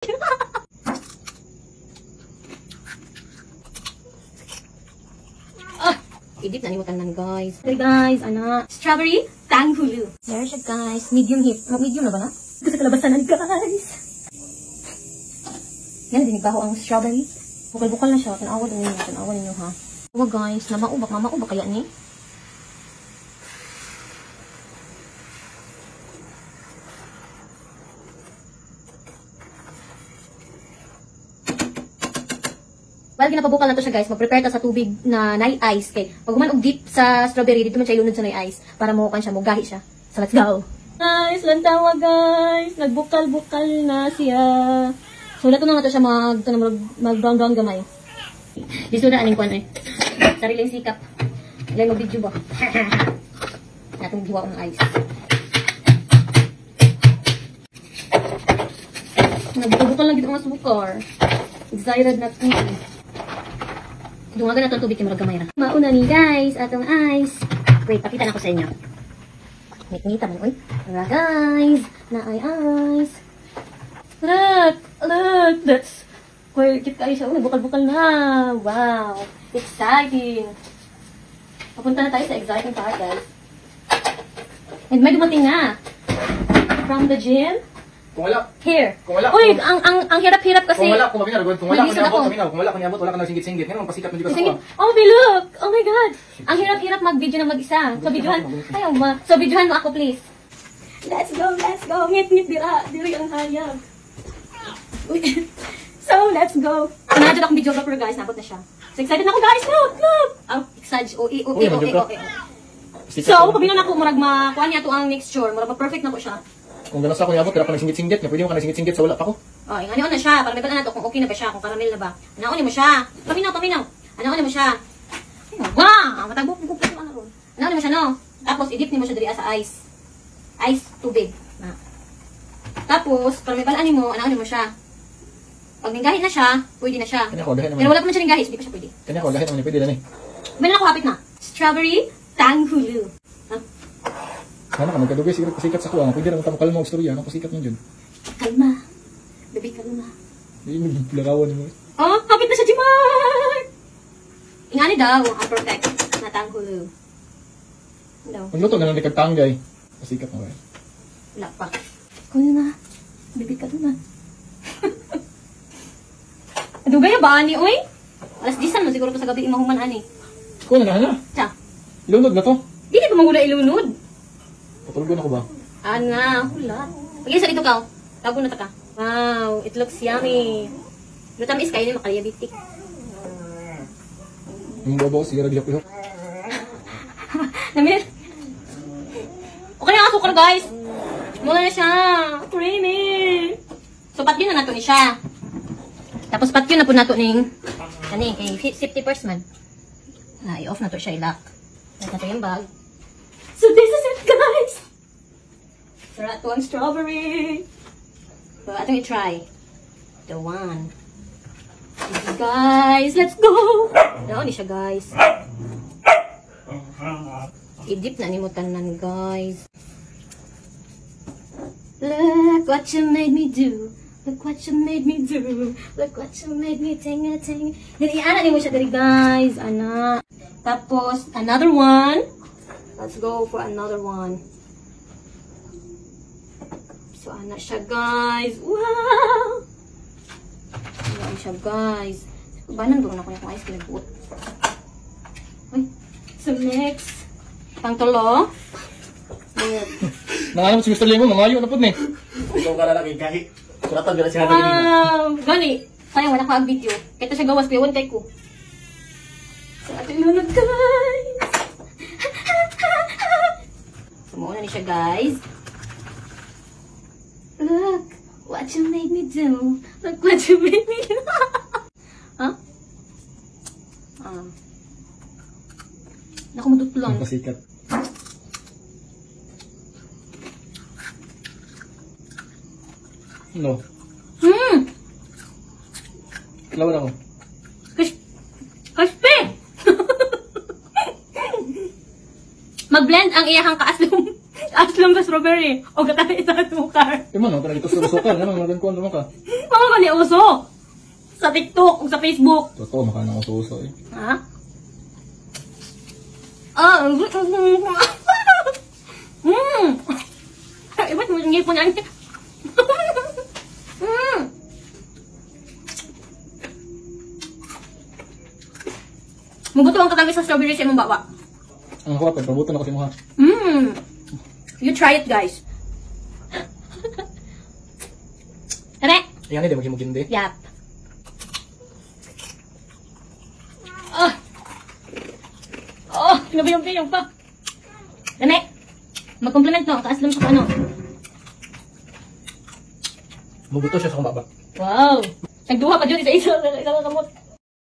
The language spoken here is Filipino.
Edit na nimutan nan guys. Okay guys, ana. Strawberry tanghulu. There siya guys. Medium heat. Medium na ba na? Gusto kalabasan na guys. Yan, dinibaho ang strawberry. Bukal-bukal na siya. Tanawa ninyo ha. Huwag guys, mamaubak kaya ni. Well, ginapabukal na to siya guys. Mag-prepare ta sa tubig na nai-ice. Kay pag guman og deep sa strawberry, dito man siya ilunod sa nai-ice. Para mahukan siya, mugahi siya. So let's go! Guys, lantawa guys. Nagbukal-bukal na siya. So nato na to siya mag-brown-brown gamay. Dito na aning kwan eh. Sariling sikap. Ilay mag-video ba? Natong giwa ng ice. Nagbukal lang dito ang sukar. Excited na to. Dungagan na itong tubig yung marag gamay ra. Mauna ni guys, atong ice. Wait, pakita na ko sa inyo. Ngita man, oy. Tara guys, na ay ice. Look, that's quite cute kayo siya. Bukal-bukal na. Wow, exciting. Papunta na tayo sa exciting part guys. And may dumating na. From the gym. Kung wala. Here. Kung wala. Uy, ang hirap-hirap kasi. Kung wala, kung wala kung wala wala ka nang singgit-singgit. Ngayon, pasikat mo di ka sa kuha. Oh, look! Oh my God! Ang hirap-hirap mag-video na mag-isa. So, videohan. Ayaw ma. So, videohan mo ako, please. Let's go! Ngit-ngit, diri ang hayag. So, let's go. Nandiyan akong videographer, guys. Napot na siya. So, excited na ako, guys. Look! Oh, excited. Okay. So, pabino na ako, murag makuha niya ito ang mixture. Murag ma-perfect na ko siya. Kung gano'n sa ako niabot, kaya pa nagsingit-singit niya. Pwede mo ka nagsingit-singit sa wala pa ko. Oh, ingani na siya. Para may bala na ito kung okay na ba siya, kung caramel na ba. Anaon mo siya. Paminaw. Anaon mo siya. Wow! Matagbo ko pa naman ron. Anaon mo siya, no? Tapos, i-dip mo siya diri sa ice. Ice, tubig. Na. Tapos, para may balaan mo, anaon mo siya. Pag ninggahin na siya, pwede na siya. Kanya ko, gahin naman. Pero wala pa man siya ninggahis, hindi pa siya pwede. Kanya ko, gahin naman. Pwede na eh. Bala na ako, hapit na. Strawberry tanghulu. Sana ka, magkadugay sikat sa kuha. Pwede na kalma ang istorya. Ang pasikat mo dyan. Kalma. Baby, kalma. Hindi, lagawan mo. Oh, hapit na siya, Jimar! Ingani daw, ang perfect na tanghulu. Daw. Magluto na lang di kagtanggay. Pasikat mo eh. Wala pa. Kunin na. Baby, kalma. Dugay ba, ani, oy? Alas 10 mo siguro pa sa gabi imahuman, ani. Kuha na na. Cha. Ilunod na to. Dili pa mangula ilunod. Patulog ako ba? Ana, hula. Pag-isa dito ka. Tago na ta ka. Wow, it looks yummy. Lutamis kayo ni makaliabitik. Yung babaw, sigara gihok-gihok. Namir. Okay na asukar, guys. Mula na siya. Creamy. So, patyo na nato ni siya. Tapos patyo na po nato ning kay safety first man. I-off na to siya, i-lock. At nato yung bag. So this is it, guys! Sarap to ang strawberry. So, atong i-try. The one. Easy, guys. Let's go! Daon ni siya, guys. I-dip na ni mo tanan, guys. Look what you made me do. Look what you made me do. Look what you made me ting-a-ting. Dili, ana ni mo siya dali, guys. Ana. Tapos, another one. Let's go for another one. So, ana siya, guys. Wow! Ana siya, guys. Banan doon ako yung ice cream buot. Uy. So, next. Pangtulo. Nanganap si Mr. Lemon, nangayo na po ni. Ikaw ka na lang kahit. Suratan ka na siya. Wow! Gani. Sayang, wala ko ang video. Kaya siya gawas, kaya kay ko. So, ating lunod, guys. Sumuuna ni siya, guys. Look what you made me do. Look what you made me do. Huh? Naku, matutulong. Ang pasikat. No. Lawan ako. Crispy! Mag-blend ang iyahang kaaslong sa strawberry. O gatay sa sukar. Ano, talaga ito sa sukar. Ano, magandang kuhan naman ka. Gani uso. Sa TikTok, sa Facebook. Totoo, makain ng uso-uso eh. Ha? Ah, iba't mo yung ngipon yan. Mabuto ang katamis sa strawberry sa imong baba. Ang huwag, pagpabuto na kasi mo ha. You try it, guys. Tara. Yan eh, di magimugindi. Yap. Pinabayong-bayong pa. Dami. Mag-compliment no. Ang taas lang sa ano. Mabuto siya sa kumbaba. Wow. Nagduha pa dyan isa-isa. Kamot.